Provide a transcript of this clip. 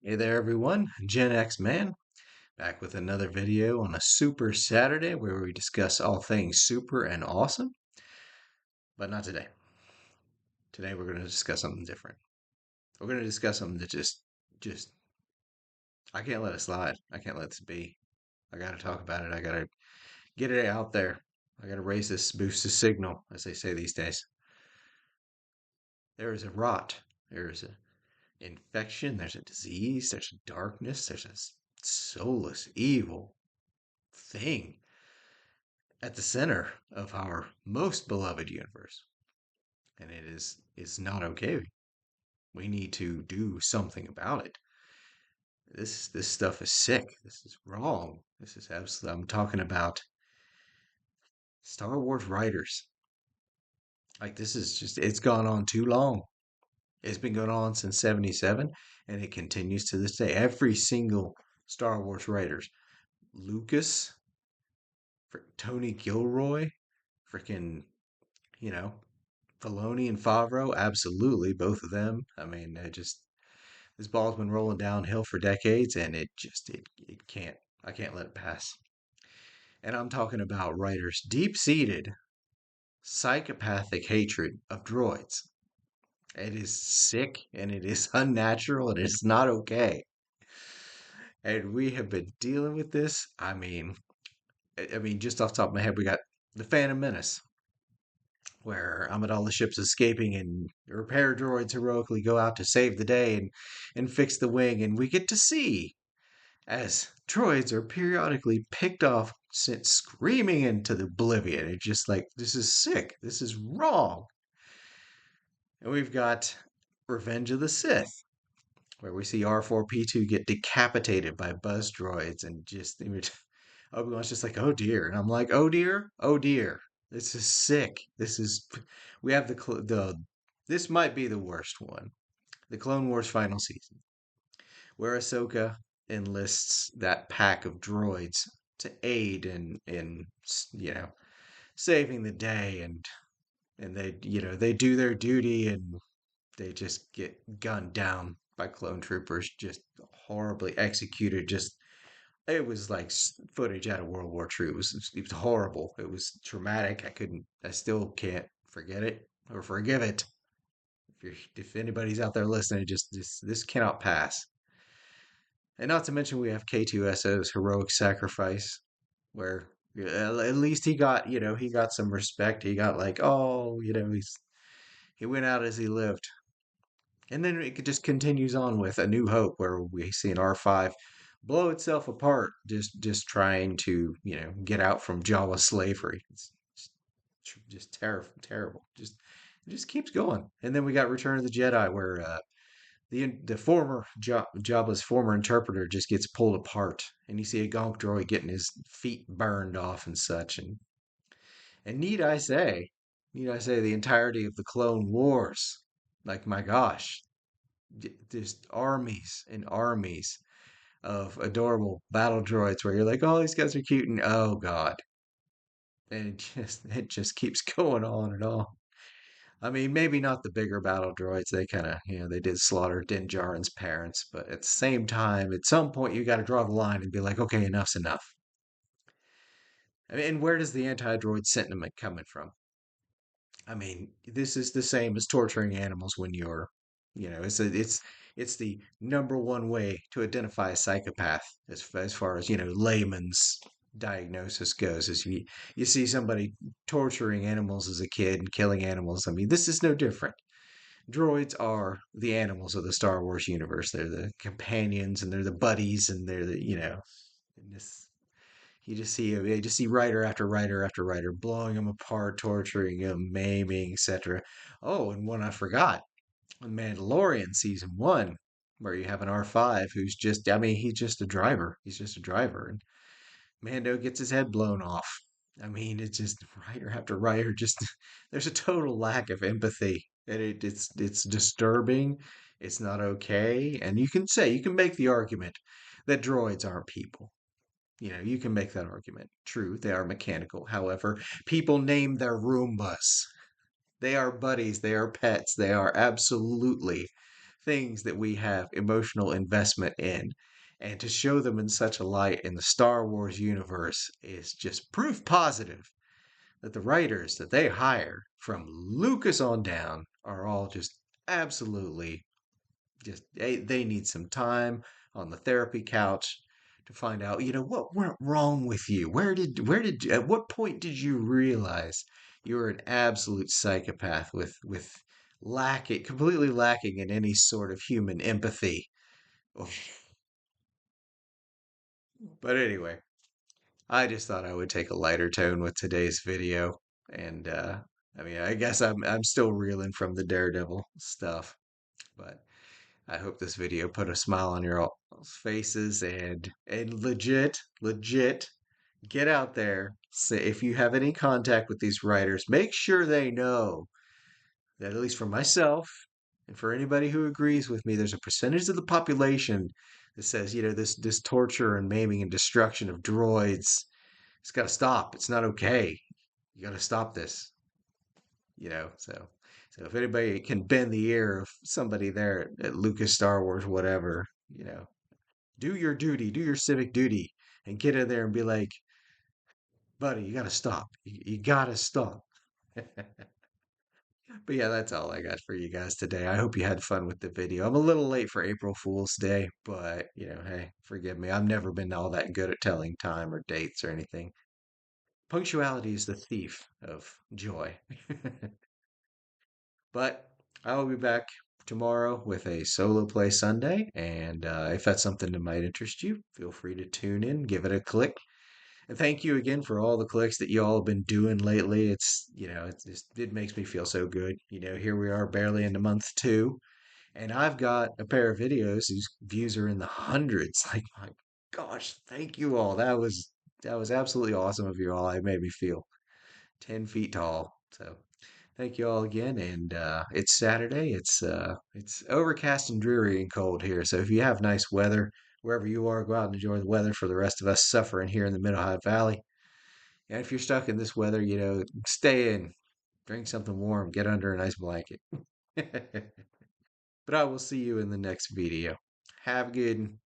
Hey there, everyone. Gen X Man back with another video on a Super Saturday where we discuss all things super and awesome, but not today. Today we're going to discuss something different. We're going to discuss something that just, I can't let it slide. I can't let this be. I got to talk about it. I got to get it out there. I got to raise this, boost the signal, as they say these days. There is a rot. There is an infection. There's a disease. There's a darkness. There's a soulless, evil thing at the center of our most beloved universe. And it's not okay. We need to do something about it. This stuff is sick. This is wrong. This is absolutely I'm talking about Star Wars writers. Like this is just it's gone on too long. It's been going on since 77 and it continues to this day. Every single Star Wars writers, Lucas, Tony Gilroy, freaking, you know, Filoni and Favreau, absolutely, both of them. I mean, this ball's been rolling downhill for decades, and it can't. I can't let it pass. And I'm talking about writers' deep-seated psychopathic hatred of droids. It is sick and it is unnatural and it's not okay. And we have been dealing with this. I mean, just off the top of my head, we got the Phantom Menace, where Amidala's ship's escaping and repair droids heroically go out to save the day and fix the wing. And we get to see as droids are periodically picked off, sent screaming into the oblivion. It's just like, this is sick. This is wrong. And we've got Revenge of the Sith, where we see R4-P2 get decapitated by buzz droids and just Obi-Wan's just like, oh dear. And I'm like, oh dear, oh dear. This is sick. We have this might be the worst one. The Clone Wars final season, where Ahsoka enlists that pack of droids to aid in saving the day and they do their duty and they just get gunned down by clone troopers, just horribly executed. Just it was like footage out of World War II. It was horrible. It was traumatic. I still can't forget it or forgive it. If anybody's out there listening, just this cannot pass. And not to mention we have K2SO's heroic sacrifice, where at least he got some respect. He got like, oh, he went out as he lived. And then it just continues on with A New Hope, where we see an R5 blow itself apart, just trying to get out from Jawa slavery. It's just terrible, terrible. It just keeps going. And then we got Return of the Jedi, where the former Jabba's former interpreter just gets pulled apart, and you see a Gonk droid getting his feet burned off and such. And need I say, the entirety of the Clone Wars. Like my gosh, just armies and armies of adorable battle droids where you're like, oh, these guys are cute, and oh god, and it just keeps going on and on. I mean, maybe not the bigger battle droids. They kind of, they did slaughter Din Djarin's parents, but at the same time, at some point, you got to draw the line and be like, okay, enough's enough. I mean, and where does the anti-droid sentiment coming from? I mean, this is the same as torturing animals when it's the number one way to identify a psychopath as far as layman's diagnosis goes. Is you see somebody torturing animals as a kid and killing animals. I mean, this is no different. Droids are the animals of the Star Wars universe. They're the companions and they're the buddies and they're and this you just see writer after writer after writer blowing them apart, torturing them, maiming, etc. Oh, and one I forgot, Mandalorian season one, where you have an R5 who's just, I mean, he's just a driver. He's just a driver, and Mando gets his head blown off. I mean, it's just writer after writer. Just there's a total lack of empathy, and it's disturbing. It's not okay, and you can make the argument that droids aren't people. You can make that argument. True, they are mechanical. However, people name their Roombas. They are buddies. They are pets. They are absolutely things that we have emotional investment in. And to show them in such a light in the Star Wars universe is just proof positive that the writers that they hire from Lucas on down are all just absolutely just they need some time on the therapy couch to find out, what went wrong with you. Where did at what point did you realize you were an absolute psychopath with lacking completely lacking in any sort of human empathy. But anyway, I just thought I would take a lighter tone with today's video. And I mean, I guess I'm still reeling from the Daredevil stuff, but I hope this video put a smile on your all's faces and legit get out there. Say if you have any contact with these writers, make sure they know that, at least for myself and for anybody who agrees with me, there's a percentage of the population that says, this torture and maiming and destruction of droids, it's got to stop. It's not okay. You got to stop this. So if anybody can bend the ear of somebody there at Lucas Star Wars, whatever, do your duty, do your civic duty, and get in there and be like, buddy, you got to stop. You got to stop. But yeah, that's all I got for you guys today. I hope you had fun with the video. I'm a little late for April Fool's Day, but hey, forgive me. I've never been all that good at telling time or dates or anything. Punctuality is the thief of joy. But I will be back tomorrow with a solo play Sunday, and if that's something that might interest you, feel free to tune in, give it a click. And thank you again for all the clicks that you all have been doing lately. It makes me feel so good. Here we are barely into month two, and I've got a pair of videos whose views are in the hundreds. Like, my gosh, thank you all. That was absolutely awesome of you all. It made me feel 10 feet tall. So thank you all again. And it's Saturday. It's overcast and dreary and cold here. So if you have nice weather wherever you are, go out and enjoy the weather for the rest of us suffering here in the Middle High Valley. And if you're stuck in this weather, stay in, drink something warm, get under a nice blanket. But I will see you in the next video. Have a good